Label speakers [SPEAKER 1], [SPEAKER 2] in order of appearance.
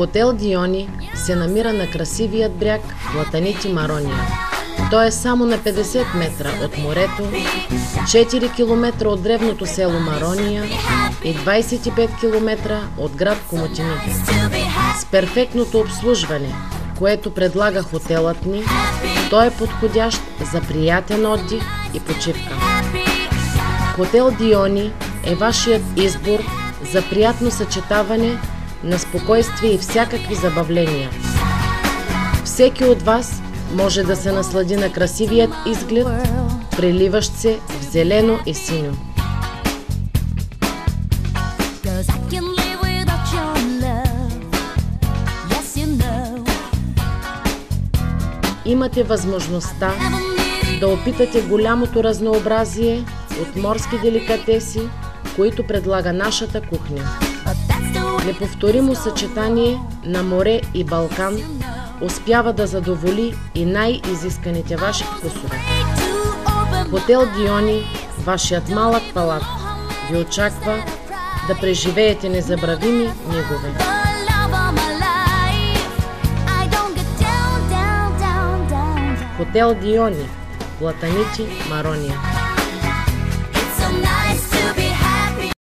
[SPEAKER 1] Хотел Диони се намира на красивият бряг Платанити, Марония. Той е само на 50 метра от морето, 4 км от древното село Марония и 25 км от град Комотини. С перфектното обслужване, което предлага хотелът ни, той е подходящ за приятен отдих и почивка. Хотел Диони е вашият избор за приятно съчетаване на спокойствие и всякакви забавления. Всеки от вас може да се наслади на красивият изглед, преливащ се в зелено и синьо. Имате възможността да опитате голямото разнообразие от морски деликатеси, които предлага нашата кухня. Неповторимо съчетание на море и Балкан успява да задоволи и най-изисканите ваши вкусове. Хотел Диони, вашият малък палат, ви очаква да преживеете незабравими мигове. Хотел Диони, Платанити, Марония.